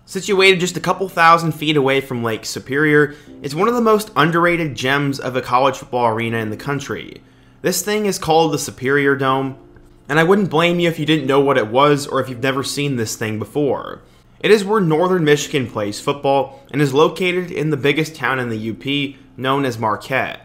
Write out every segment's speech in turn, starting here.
Situated just a couple thousand feet away from Lake Superior, it's one of the most underrated gems of a college football arena in the country. This thing is called the Superior Dome, and I wouldn't blame you if you didn't know what it was or if you've never seen this thing before. It is where Northern Michigan plays football and is located in the biggest town in the UP, known as Marquette.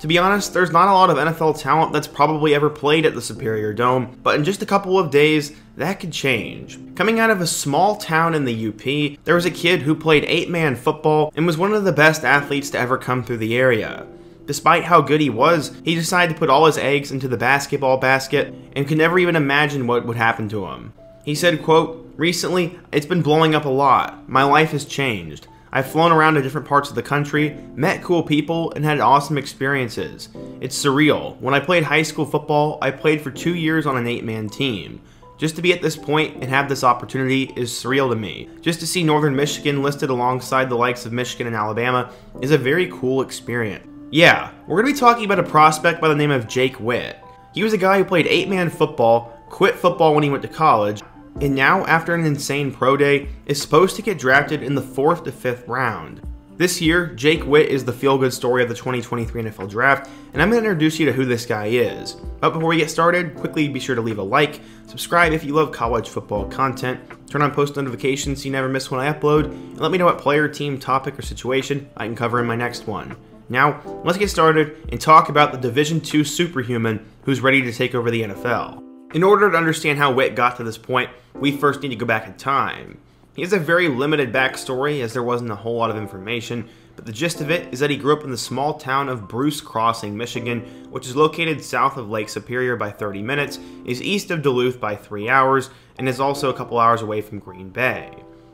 To be honest, there's not a lot of NFL talent that's probably ever played at the Superior Dome, but in just a couple of days, that could change. Coming out of a small town in the UP, there was a kid who played 8-man football and was one of the best athletes to ever come through the area. Despite how good he was, he decided to put all his eggs into the basketball basket and could never even imagine what would happen to him. He said, quote, "Recently, it's been blowing up a lot. My life has changed. I've flown around to different parts of the country, met cool people, and had awesome experiences. It's surreal. When I played high school football, I played for 2 years on an 8-man team. Just to be at this point and have this opportunity is surreal to me. Just to see Northern Michigan listed alongside the likes of Michigan and Alabama is a very cool experience." Yeah, we're going to be talking about a prospect by the name of Jake Witt. He was a guy who played 8-man football, quit football when he went to college, and now, after an insane pro day, is supposed to get drafted in the 4th to 5th round. This year, Jake Witt is the feel-good story of the 2023 NFL Draft, and I'm going to introduce you to who this guy is. But before we get started, quickly be sure to leave a like, subscribe if you love college football content, turn on post notifications so you never miss when I upload, and let me know what player, team, topic, or situation I can cover in my next one. Now, let's get started and talk about the Division II superhuman who's ready to take over the NFL. In order to understand how Witt got to this point, we first need to go back in time. He has a very limited backstory as there wasn't a whole lot of information, but the gist of it is that he grew up in the small town of Bruce Crossing, Michigan, which is located south of Lake Superior by 30 minutes, is east of Duluth by 3 hours, and is also a couple hours away from Green Bay.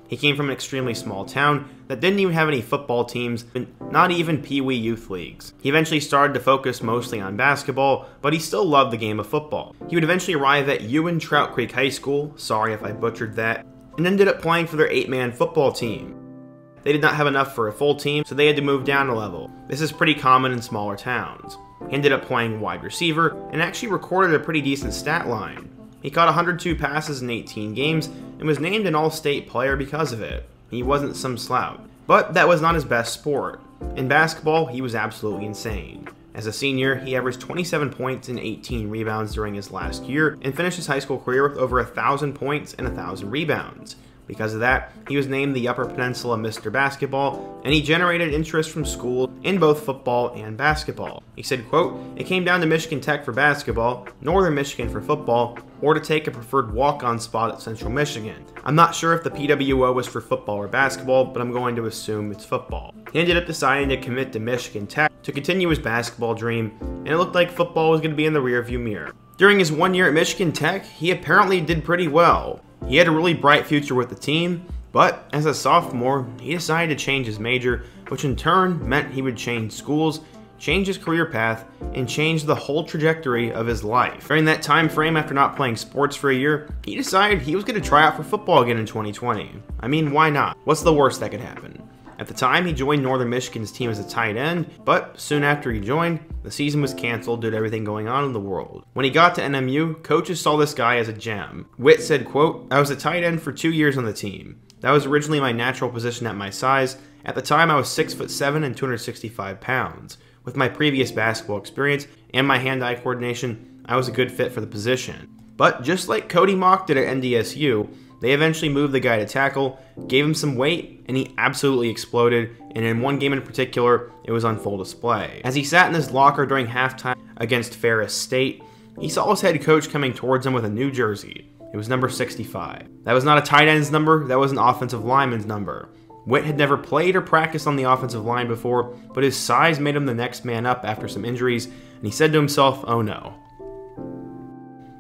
He came from an extremely small town that didn't even have any football teams, and not even Pee Wee youth leagues. He eventually started to focus mostly on basketball, but he still loved the game of football. He would eventually arrive at Ewan Trout Creek High School, sorry if I butchered that, and ended up playing for their 8-man football team. They did not have enough for a full team, so they had to move down a level. This is pretty common in smaller towns. He ended up playing wide receiver, and actually recorded a pretty decent stat line. He caught 102 passes in 18 games, and was named an all-state player because of it. He wasn't some slouch. But that was not his best sport. In basketball, he was absolutely insane. As a senior, he averaged 27 points and 18 rebounds during his last year, and finished his high school career with over 1,000 points and 1,000 rebounds. Because of that, he was named the Upper Peninsula Mr. Basketball, and he generated interest from schools in both football and basketball. He said, quote, "It came down to Michigan Tech for basketball, Northern Michigan for football, or to take a preferred walk-on spot at Central Michigan. I'm not sure if the PWO was for football or basketball, but I'm going to assume it's football." He ended up deciding to commit to Michigan Tech to continue his basketball dream, and it looked like football was going to be in the rearview mirror. During his 1 year at Michigan Tech, he apparently did pretty well. He had a really bright future with the team, but as a sophomore, he decided to change his major, which in turn meant he would change schools, change his career path, and change the whole trajectory of his life. During that time frame, after not playing sports for a year, he decided he was going to try out for football again in 2020. I mean, why not? What's the worst that could happen? At the time, he joined Northern Michigan's team as a tight end, but soon after he joined, the season was canceled due to everything going on in the world. When he got to NMU, coaches saw this guy as a gem. Witt said, quote, "I was a tight end for 2 years on the team. That was originally my natural position at my size. At the time, I was 6'7" and 265 pounds. With my previous basketball experience and my hand-eye coordination, I was a good fit for the position." But just like Cody Mock did at NDSU, they eventually moved the guy to tackle, gave him some weight, and he absolutely exploded, and in one game in particular, it was on full display. As he sat in his locker during halftime against Ferris State, he saw his head coach coming towards him with a new jersey. It was number 65. That was not a tight end's number, that was an offensive lineman's number. Witt had never played or practiced on the offensive line before, but his size made him the next man up after some injuries, and he said to himself, "Oh no."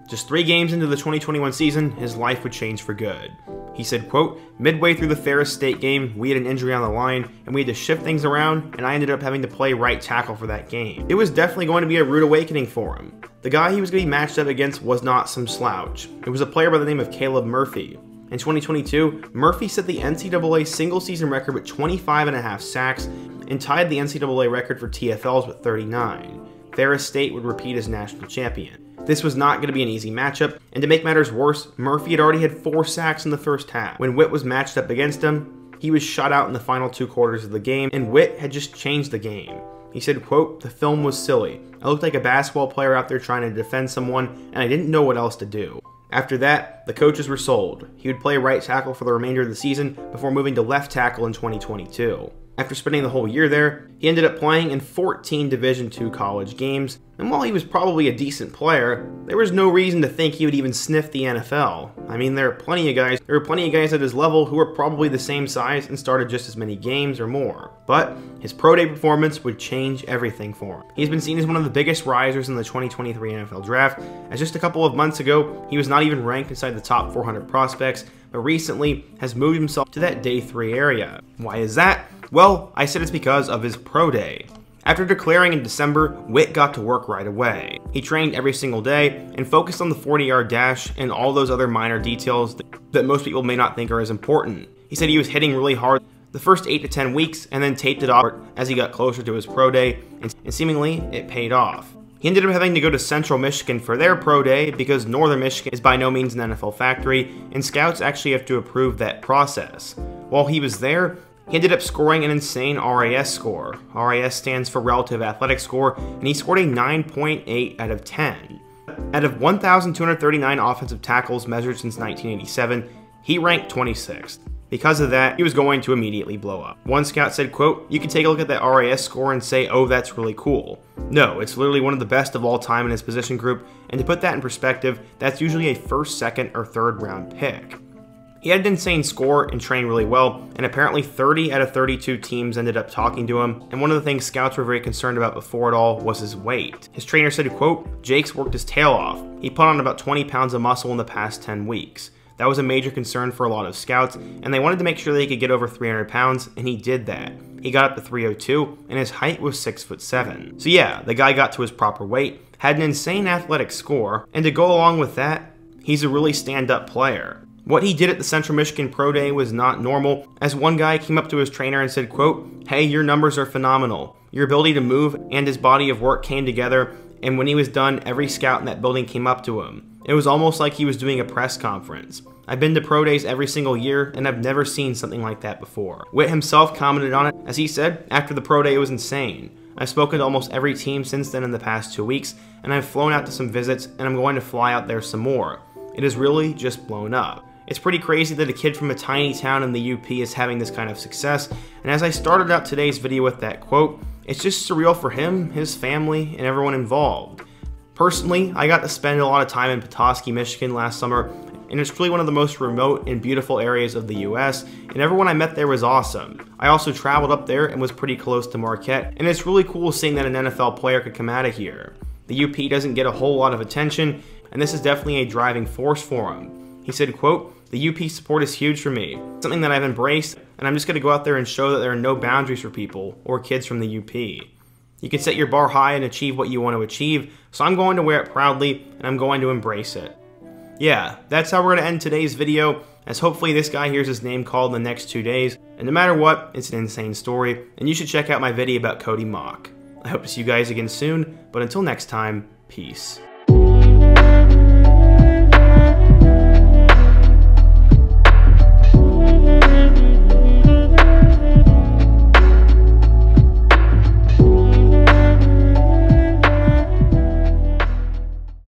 Just 3 games into the 2021 season, his life would change for good. He said, quote, "Midway through the Ferris State game, we had an injury on the line, and we had to shift things around, and I ended up having to play right tackle for that game. It was definitely going to be a rude awakening for him. The guy he was going to be matched up against was not some slouch. It was a player by the name of Caleb Murphy. In 2022, Murphy set the NCAA single-season record with 25.5 sacks and tied the NCAA record for TFLs with 39. Ferris State would repeat as national champion. This was not going to be an easy matchup, and to make matters worse, Murphy had already had 4 sacks in the first half. When Witt was matched up against him, he was shut out in the final 2 quarters of the game, and Witt had just changed the game. He said, quote, "The film was silly. I looked like a basketball player out there trying to defend someone, and I didn't know what else to do." After that, the coaches were sold. He would play right tackle for the remainder of the season before moving to left tackle in 2022. After spending the whole year there, he ended up playing in 14 Division II college games, and while he was probably a decent player, there was no reason to think he would even sniff the NFL. I mean, there were plenty of guys at his level who were probably the same size and started just as many games or more. But his pro day performance would change everything for him. He's been seen as one of the biggest risers in the 2023 NFL Draft, as just a couple of months ago, he was not even ranked inside the top 400 prospects, but recently has moved himself to that day 3 area. Why is that? Well, I said it's because of his pro day. After declaring in December, Witt got to work right away. He trained every single day and focused on the 40-yard dash and all those other minor details that most people may not think are as important. He said he was hitting really hard the first 8 to 10 weeks and then taped it off as he got closer to his pro day, and seemingly it paid off. He ended up having to go to Central Michigan for their pro day because Northern Michigan is by no means an NFL factory, and scouts actually have to approve that process. While he was there, he ended up scoring an insane RAS score. RAS stands for Relative Athletic Score, and he scored a 9.8 out of 10. Out of 1,239 offensive tackles measured since 1987, he ranked 26th. Because of that, he was going to immediately blow up. One scout said, quote, "You can take a look at that RAS score and say, oh, that's really cool. No, it's literally one of the best of all time in his position group, and to put that in perspective, that's usually a first, second, or third round pick." He had an insane score and trained really well, and apparently 30 out of 32 teams ended up talking to him, and one of the things scouts were very concerned about before it all was his weight. His trainer said, quote, "Jake's worked his tail off. He put on about 20 pounds of muscle in the past 10 weeks. That was a major concern for a lot of scouts, and they wanted to make sure that he could get over 300 pounds, and he did that. He got up to 302, and his height was 6'7". So yeah, the guy got to his proper weight, had an insane athletic score, and to go along with that, he's a really stand-up player. What he did at the Central Michigan Pro Day was not normal, as one guy came up to his trainer and said, quote, "Hey, your numbers are phenomenal. Your ability to move and his body of work came together, and when he was done, every scout in that building came up to him. It was almost like he was doing a press conference. I've been to pro days every single year, and I've never seen something like that before." Witt himself commented on it, as he said, "After the pro day, it was insane. I've spoken to almost every team since then in the past 2 weeks, and I've flown out to some visits, and I'm going to fly out there some more. It has really just blown up. It's pretty crazy that a kid from a tiny town in the UP is having this kind of success, and as I started out today's video with that quote, it's just surreal for him, his family, and everyone involved. Personally, I got to spend a lot of time in Petoskey, Michigan last summer, and it's really one of the most remote and beautiful areas of the US, and everyone I met there was awesome. I also traveled up there and was pretty close to Marquette, and it's really cool seeing that an NFL player could come out of here. The UP doesn't get a whole lot of attention, and this is definitely a driving force for him." He said, quote, "The UP support is huge for me. It's something that I've embraced, and I'm just going to go out there and show that there are no boundaries for people or kids from the UP. You can set your bar high and achieve what you want to achieve, so I'm going to wear it proudly, and I'm going to embrace it." Yeah, that's how we're going to end today's video, as hopefully this guy hears his name called in the next 2 days, and no matter what, it's an insane story, and you should check out my video about Cody Mock. I hope to see you guys again soon, but until next time, peace.